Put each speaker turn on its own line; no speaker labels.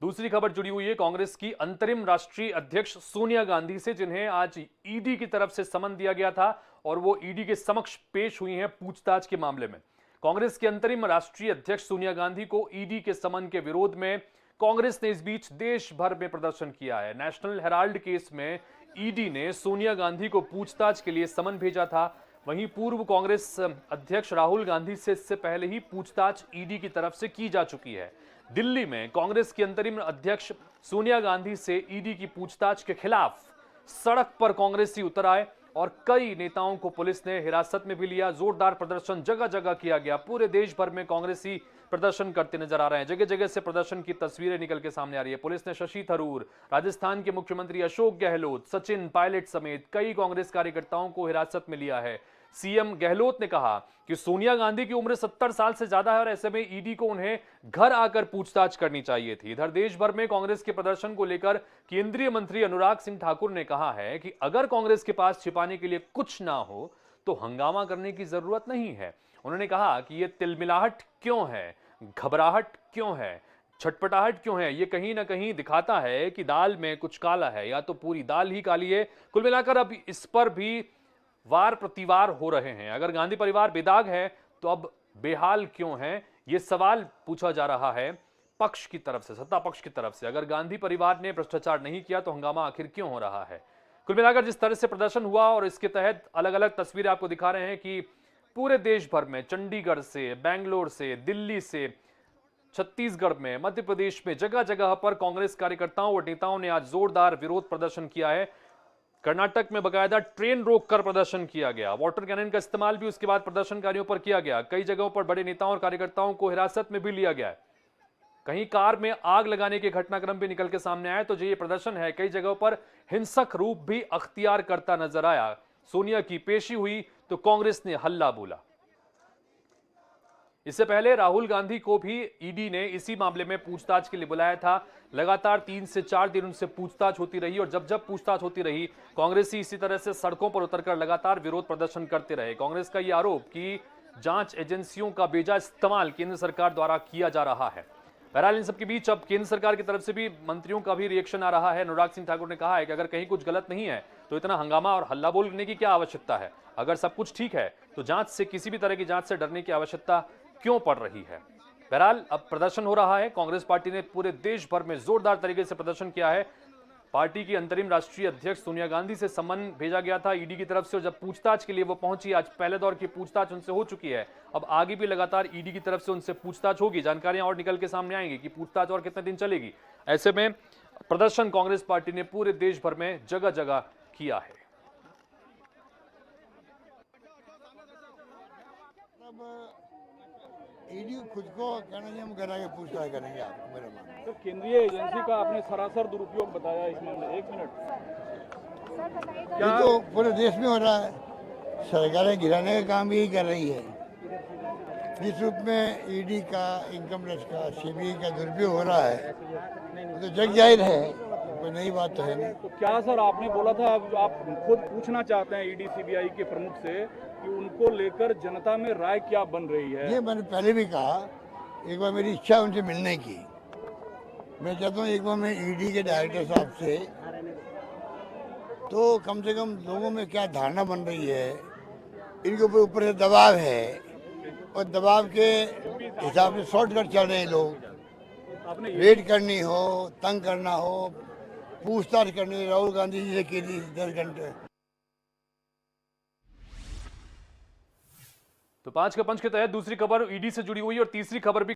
दूसरी खबर जुड़ी हुई है कांग्रेस की अंतरिम राष्ट्रीय अध्यक्ष सोनिया गांधी से, जिन्हें आज ईडी की तरफ से समन दिया गया था और वो ईडी के समक्ष पेश हुई हैं पूछताछ के मामले में। कांग्रेस की अंतरिम राष्ट्रीय अध्यक्ष सोनिया गांधी को ईडी के समन के विरोध में कांग्रेस ने इस बीच देश भर में प्रदर्शन किया है। नेशनल हेराल्ड केस में ईडी ने सोनिया गांधी को पूछताछ के लिए समन भेजा था। वहीं पूर्व कांग्रेस अध्यक्ष राहुल गांधी से इससे पहले ही पूछताछ ईडी की तरफ से की जा चुकी है। दिल्ली में कांग्रेस की अंतरिम अध्यक्ष सोनिया गांधी से ईडी की पूछताछ के खिलाफ सड़क पर कांग्रेसी उतर आए और कई नेताओं को पुलिस ने हिरासत में भी लिया। जोरदार प्रदर्शन जगह जगह किया गया। पूरे देश भर में कांग्रेसी प्रदर्शन करते नजर आ रहे हैं। जगह जगह से प्रदर्शन की तस्वीरें निकल के सामने आ रही है। पुलिस ने शशि थरूर, राजस्थान के मुख्यमंत्री अशोक गहलोत, सचिन पायलट समेत कई कांग्रेस कार्यकर्ताओं को हिरासत में लिया है। सीएम गहलोत ने कहा कि सोनिया गांधी की उम्र 70 साल से ज्यादा है और ऐसे में ईडी को उन्हें घर आकर पूछताछ करनी चाहिए थी। इधर देश भर में कांग्रेस के प्रदर्शन को लेकर केंद्रीय मंत्री अनुराग सिंह ठाकुर ने कहा है कि अगर कांग्रेस के पास छिपाने के लिए कुछ ना हो तो हंगामा करने की जरूरत नहीं है। उन्होंने कहा कि यह तिलमिलाहट क्यों है, घबराहट क्यों है, छटपटाहट क्यों है, ये कहीं ना कहीं दिखाता है कि दाल में कुछ काला है या तो पूरी दाल ही काली है। कुल मिलाकर अब इस पर भी वार प्रतिवार हो रहे हैं। अगर गांधी परिवार बेदाग है तो अब बेहाल क्यों है, यह सवाल पूछा जा रहा है पक्ष की तरफ से, सत्ता पक्ष की तरफ से। अगर गांधी परिवार ने भ्रष्टाचार नहीं किया तो हंगामा आखिर क्यों हो रहा है। कुल मिलाकर जिस तरह से प्रदर्शन हुआ और इसके तहत अलग अलग तस्वीरें आपको दिखा रहे हैं कि पूरे देश भर में, चंडीगढ़ से, बेंगलोर से, दिल्ली से, छत्तीसगढ़ में, मध्य प्रदेश में, जगह जगह पर कांग्रेस कार्यकर्ताओं और नेताओं ने आज जोरदार विरोध प्रदर्शन किया है। कर्नाटक में बकायदा ट्रेन रोककर प्रदर्शन किया गया। वाटर कैनन का इस्तेमाल भी उसके बाद प्रदर्शनकारियों पर किया गया। कई जगहों पर बड़े नेताओं और कार्यकर्ताओं को हिरासत में भी लिया गया। कहीं कार में आग लगाने के घटनाक्रम भी निकल के सामने आए। तो जो ये प्रदर्शन है कई जगहों पर हिंसक रूप भी अख्तियार करता नजर आया। सोनिया की पेशी हुई तो कांग्रेस ने हल्ला बोला। इससे पहले राहुल गांधी को भी ईडी ने इसी मामले में पूछताछ के लिए बुलाया था। लगातार 3 से 4 दिन उनसे पूछताछ होती रही और जब जब पूछताछ होती रही कांग्रेसी इसी तरह से सड़कों पर उतरकर लगातार विरोध प्रदर्शन करते रहे। कांग्रेस का यह आरोप कि जांच एजेंसियों का बेजा इस्तेमाल केंद्र सरकार द्वारा किया जा रहा है। बहरहाल इन सबके बीच अब केंद्र सरकार की तरफ से भी मंत्रियों का भी रिएक्शन आ रहा है। अनुराग सिंह ठाकुर ने कहा है कि अगर कहीं कुछ गलत नहीं है तो इतना हंगामा और हल्ला बोलने की क्या आवश्यकता है। अगर सब कुछ ठीक है तो जांच से, किसी भी तरह की जांच से डरने की आवश्यकता क्यों पड़ रही है। बहरहाल अब प्रदर्शन हो रहा है। कांग्रेस पार्टी ने पूरे देश भर में जोरदार तरीके से प्रदर्शन किया है। पार्टी की अंतरिम राष्ट्रीय अध्यक्ष सोनिया गांधी से सम्मन भेजा गया था ईडी की तरफ से और जब पूछताछ के लिए वो पहुंची, आज पहले दौर की पूछताछ उनसे हो चुकी है। अब आगे भी लगातार ईडी की तरफ से उनसे पूछताछ होगी। जानकारियां और निकल के सामने आएंगी कि पूछताछ और कितने दिन चलेगी। ऐसे में प्रदर्शन कांग्रेस पार्टी ने पूरे देश भर में जगह जगह किया है।
ईडी खुद को कहना चाहिए, हम घर आके पूछताछ करेंगे आपको। मेरा मानना
तो केंद्रीय एजेंसी का आपने सरासर दुरुपयोग बताया इस मामले। 1 मिनट,
ये तो पूरे देश में हो रहा है। सरकारें गिराने का काम यही कर रही है। जिस रूप में ईडी का, इनकम टैक्स का, सीबीआई का दुरुपयोग हो रहा है तो जग जाहिर है, कोई नई बात तो है नहीं।
तो क्या सर आपने बोला था, अब आप खुद पूछना चाहते हैं ईडी सीबीआई के प्रमुख से कि उनको लेकर जनता में राय क्या बन रही है।
ये मैंने पहले भी कहा, एक बार मेरी इच्छा उनसे मिलने की। मैं चाहता हूँ एक बार मैं ईडी के डायरेक्टर साहब से, तो कम से कम लोगों में क्या धारणा बन रही है, इनके ऊपर से दबाव है और दबाव के हिसाब से शॉर्टकट चल रहे हैं लोग। रेड करनी हो, तंग करना हो, पूछताछ करनी, राहुल गांधी जी से की 10 घंटे।
तो 5 का पंच के तहत दूसरी खबर ईडी से जुड़ी हुई और तीसरी खबर भी